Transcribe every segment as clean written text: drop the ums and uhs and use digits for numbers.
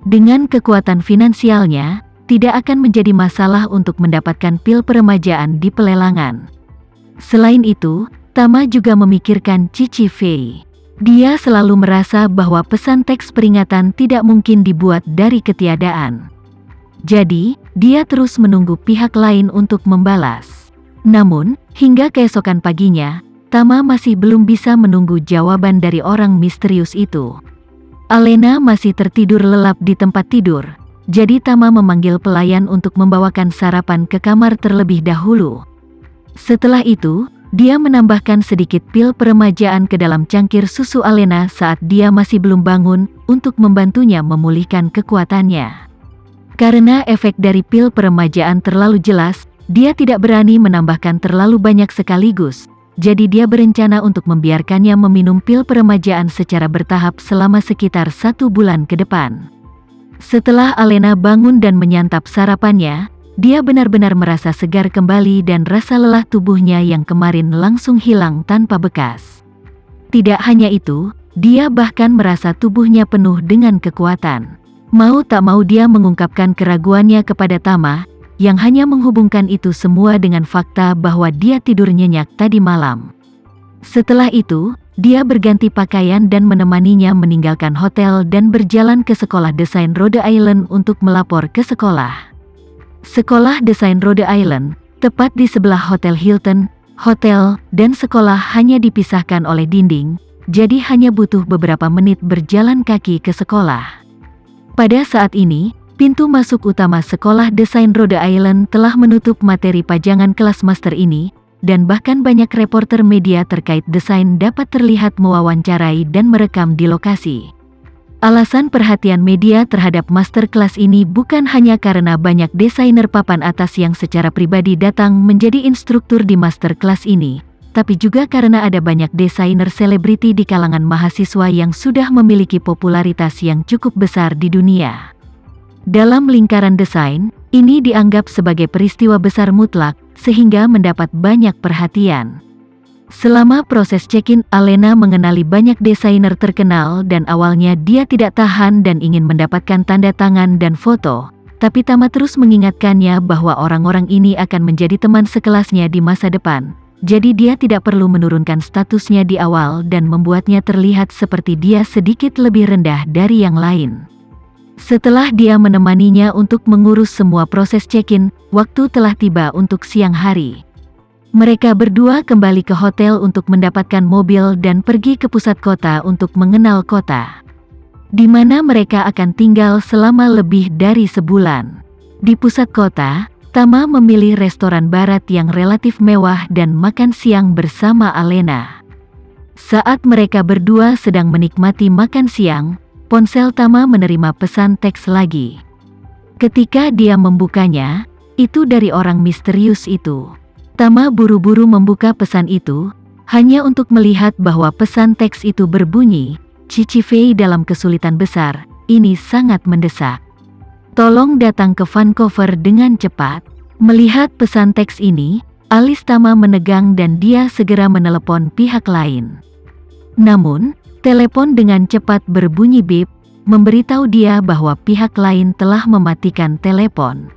Dengan kekuatan finansialnya, tidak akan menjadi masalah untuk mendapatkan pil peremajaan di pelelangan. Selain itu, Tama juga memikirkan Cici Fei. Dia selalu merasa bahwa pesan teks peringatan tidak mungkin dibuat dari ketiadaan. Jadi, dia terus menunggu pihak lain untuk membalas. Namun, hingga keesokan paginya, Tama masih belum bisa menunggu jawaban dari orang misterius itu. Alena masih tertidur lelap di tempat tidur, jadi Tama memanggil pelayan untuk membawakan sarapan ke kamar terlebih dahulu. Setelah itu, dia menambahkan sedikit pil peremajaan ke dalam cangkir susu Alena saat dia masih belum bangun untuk membantunya memulihkan kekuatannya. Karena efek dari pil peremajaan terlalu jelas, dia tidak berani menambahkan terlalu banyak sekaligus, jadi dia berencana untuk membiarkannya meminum pil peremajaan secara bertahap selama sekitar 1 bulan ke depan. Setelah Alena bangun dan menyantap sarapannya, dia benar-benar merasa segar kembali dan rasa lelah tubuhnya yang kemarin langsung hilang tanpa bekas. Tidak hanya itu, dia bahkan merasa tubuhnya penuh dengan kekuatan. Mau tak mau dia mengungkapkan keraguannya kepada Tama, yang hanya menghubungkan itu semua dengan fakta bahwa dia tidur nyenyak tadi malam. Setelah itu, dia berganti pakaian dan menemaninya meninggalkan hotel dan berjalan ke sekolah desain Rhode Island untuk melapor ke sekolah. Sekolah desain Rhode Island, tepat di sebelah Hotel Hilton, hotel dan sekolah hanya dipisahkan oleh dinding, jadi hanya butuh beberapa menit berjalan kaki ke sekolah. Pada saat ini, pintu masuk utama sekolah desain Rhode Island telah menutup materi pajangan kelas master ini, dan bahkan banyak reporter media terkait desain dapat terlihat mewawancarai dan merekam di lokasi. Alasan perhatian media terhadap master kelas ini bukan hanya karena banyak desainer papan atas yang secara pribadi datang menjadi instruktur di master kelas ini, tapi juga karena ada banyak desainer selebriti di kalangan mahasiswa yang sudah memiliki popularitas yang cukup besar di dunia. Dalam lingkaran desain, ini dianggap sebagai peristiwa besar mutlak, sehingga mendapat banyak perhatian. Selama proses check-in, Alena mengenali banyak desainer terkenal dan awalnya dia tidak tahan dan ingin mendapatkan tanda tangan dan foto, tapi Tama terus mengingatkannya bahwa orang-orang ini akan menjadi teman sekelasnya di masa depan, jadi dia tidak perlu menurunkan statusnya di awal dan membuatnya terlihat seperti dia sedikit lebih rendah dari yang lain. Setelah dia menemaninya untuk mengurus semua proses check-in, waktu telah tiba untuk siang hari. Mereka berdua kembali ke hotel untuk mendapatkan mobil dan pergi ke pusat kota untuk mengenal kota, di mana mereka akan tinggal selama lebih dari sebulan. Di pusat kota, Tama memilih restoran barat yang relatif mewah dan makan siang bersama Alena. Saat mereka berdua sedang menikmati makan siang, ponsel Tama menerima pesan teks lagi. Ketika dia membukanya, itu dari orang misterius itu. Tama buru-buru membuka pesan itu, hanya untuk melihat bahwa pesan teks itu berbunyi, "Cici Fei dalam kesulitan besar, ini sangat mendesak. Tolong datang ke Vancouver dengan cepat." Melihat pesan teks ini, alis Tama menegang dan dia segera menelepon pihak lain. Namun, telepon dengan cepat berbunyi bip, memberitahu dia bahwa pihak lain telah mematikan telepon.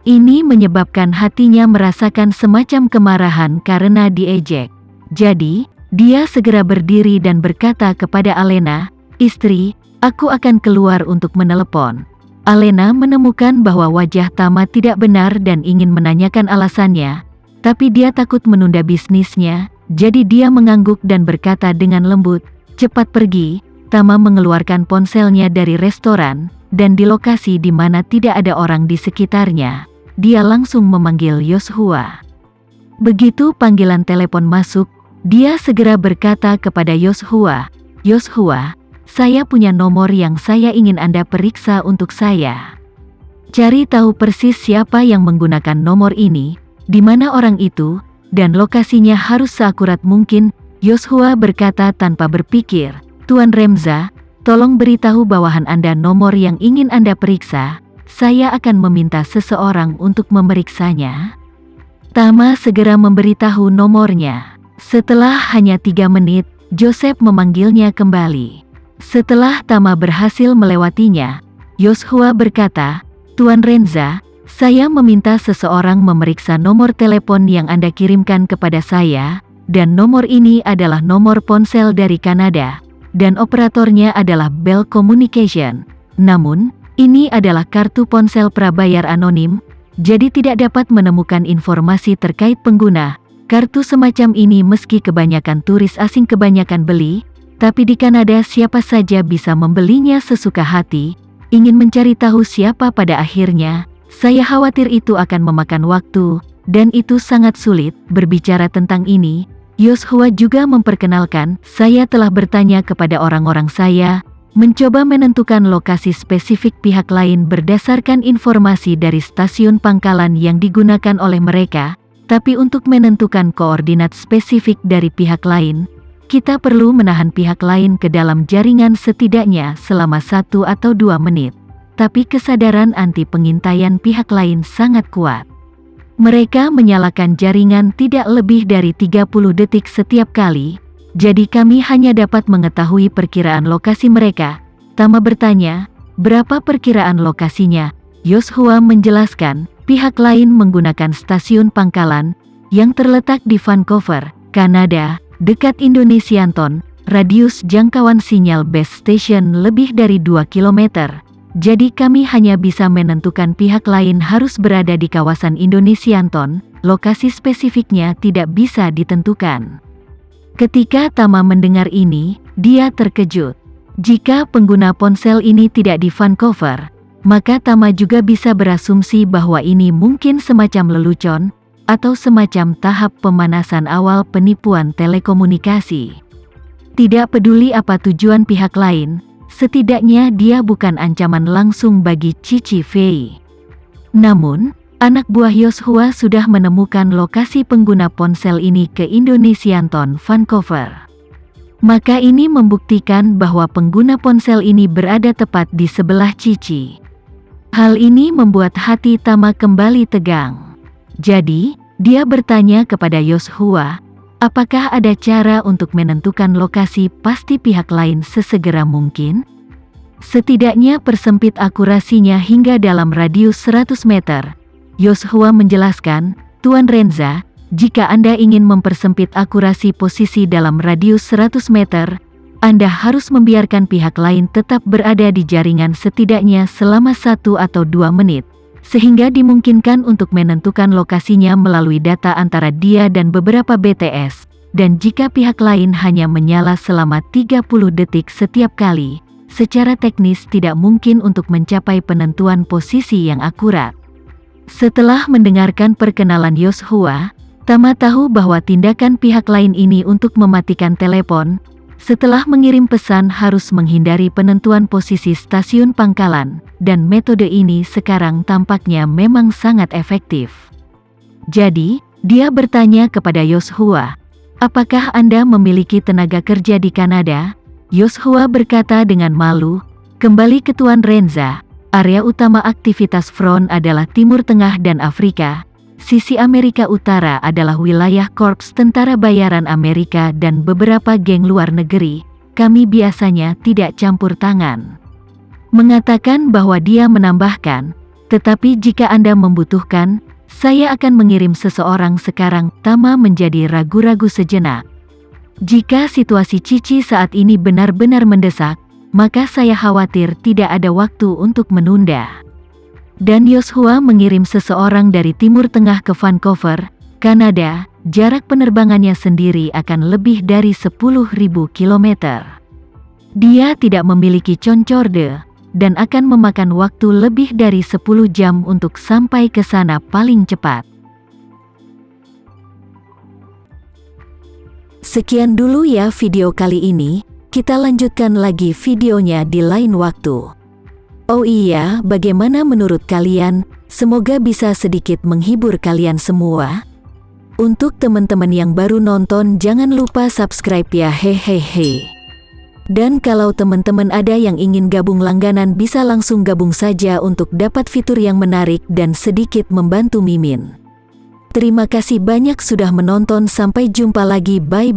Ini menyebabkan hatinya merasakan semacam kemarahan karena diejek. Jadi, dia segera berdiri dan berkata kepada Alena, "Istri, aku akan keluar untuk menelepon." Alena menemukan bahwa wajah Tama tidak benar dan ingin menanyakan alasannya, tapi dia takut menunda bisnisnya, jadi dia mengangguk dan berkata dengan lembut, "Cepat pergi." Tama mengeluarkan ponselnya dari restoran, dan di lokasi di mana tidak ada orang di sekitarnya, dia langsung memanggil Yoshua. Begitu panggilan telepon masuk, dia segera berkata kepada Yoshua, "Yoshua, saya punya nomor yang saya ingin Anda periksa untuk saya. Cari tahu persis siapa yang menggunakan nomor ini, di mana orang itu, dan lokasinya harus seakurat mungkin." Yoshua berkata tanpa berpikir, "Tuan Remza, tolong beritahu bawahan Anda nomor yang ingin Anda periksa. Saya akan meminta seseorang untuk memeriksanya." Tama segera memberitahu nomornya. Setelah hanya 3 menit, Joseph memanggilnya kembali. Setelah Tama berhasil melewatinya, Yoshua berkata, "Tuan Renza, saya meminta seseorang memeriksa nomor telepon yang Anda kirimkan kepada saya, dan nomor ini adalah nomor ponsel dari Kanada, dan operatornya adalah Bell Communication. Namun, ini adalah kartu ponsel prabayar anonim, jadi tidak dapat menemukan informasi terkait pengguna kartu semacam ini meski kebanyakan turis asing kebanyakan beli, tapi di Kanada siapa saja bisa membelinya sesuka hati. Ingin mencari tahu siapa pada akhirnya, saya khawatir itu akan memakan waktu, dan itu sangat sulit." Berbicara tentang ini, Yoshua juga memperkenalkan, "Saya telah bertanya kepada orang-orang saya, mencoba menentukan lokasi spesifik pihak lain berdasarkan informasi dari stasiun pangkalan yang digunakan oleh mereka, tapi untuk menentukan koordinat spesifik dari pihak lain, kita perlu menahan pihak lain ke dalam jaringan setidaknya selama 1 atau 2 menit. Tapi kesadaran anti pengintaian pihak lain sangat kuat. Mereka menyalakan jaringan tidak lebih dari 30 detik setiap kali, jadi kami hanya dapat mengetahui perkiraan lokasi mereka." Tama bertanya, "Berapa perkiraan lokasinya?" Yoshua menjelaskan, pihak lain menggunakan stasiun pangkalan yang terletak di Vancouver, Kanada, dekat Indonesianton, radius jangkauan sinyal base station lebih dari 2 km. Jadi kami hanya bisa menentukan pihak lain harus berada di kawasan Indonesianton, lokasi spesifiknya tidak bisa ditentukan. Ketika Tama mendengar ini, dia terkejut. Jika pengguna ponsel ini tidak di Vancouver, maka Tama juga bisa berasumsi bahwa ini mungkin semacam lelucon, atau semacam tahap pemanasan awal penipuan telekomunikasi. Tidak peduli apa tujuan pihak lain, setidaknya dia bukan ancaman langsung bagi Cici Fei. Namun, anak buah Yoshua sudah menemukan lokasi pengguna ponsel ini ke Indonesianton, Vancouver. Maka ini membuktikan bahwa pengguna ponsel ini berada tepat di sebelah Cici. Hal ini membuat hati Tama kembali tegang. Jadi, dia bertanya kepada Yoshua, apakah ada cara untuk menentukan lokasi pasti pihak lain sesegera mungkin? Setidaknya persempit akurasinya hingga dalam radius 100 meter. Yoshua menjelaskan, "Tuan Renza, jika Anda ingin mempersempit akurasi posisi dalam radius 100 meter, Anda harus membiarkan pihak lain tetap berada di jaringan setidaknya selama 1 atau 2 menit. Sehingga dimungkinkan untuk menentukan lokasinya melalui data antara dia dan beberapa BTS, dan jika pihak lain hanya menyala selama 30 detik setiap kali, secara teknis tidak mungkin untuk mencapai penentuan posisi yang akurat." Setelah mendengarkan perkenalan Yoshua, Tama tahu bahwa tindakan pihak lain ini untuk mematikan telepon, setelah mengirim pesan harus menghindari penentuan posisi stasiun pangkalan, dan metode ini sekarang tampaknya memang sangat efektif. Jadi, dia bertanya kepada Yoshua, "Apakah Anda memiliki tenaga kerja di Kanada?" Yoshua berkata dengan malu, "Kembali ke Tuan Renza, area utama aktivitas front adalah Timur Tengah dan Afrika. Sisi Amerika Utara adalah wilayah Korps Tentara Bayaran Amerika dan beberapa geng luar negeri. Kami biasanya tidak campur tangan." Mengatakan bahwa dia menambahkan, "Tetapi jika Anda membutuhkan, saya akan mengirim seseorang sekarang." Tama menjadi ragu-ragu sejenak. Jika situasi Cici saat ini benar-benar mendesak, maka saya khawatir tidak ada waktu untuk menunda. Dan Yoshua mengirim seseorang dari Timur Tengah ke Vancouver, Kanada. Jarak penerbangannya sendiri akan lebih dari 10.000 km. Dia tidak memiliki concorde, dan akan memakan waktu lebih dari 10 jam untuk sampai ke sana paling cepat. Sekian dulu ya video kali ini, kita lanjutkan lagi videonya di lain waktu. Oh iya, bagaimana menurut kalian? Semoga bisa sedikit menghibur kalian semua. Untuk teman-teman yang baru nonton, jangan lupa subscribe ya, hehehe. Dan kalau teman-teman ada yang ingin gabung langganan, bisa langsung gabung saja untuk dapat fitur yang menarik dan sedikit membantu Mimin. Terima kasih banyak sudah menonton, sampai jumpa lagi, bye.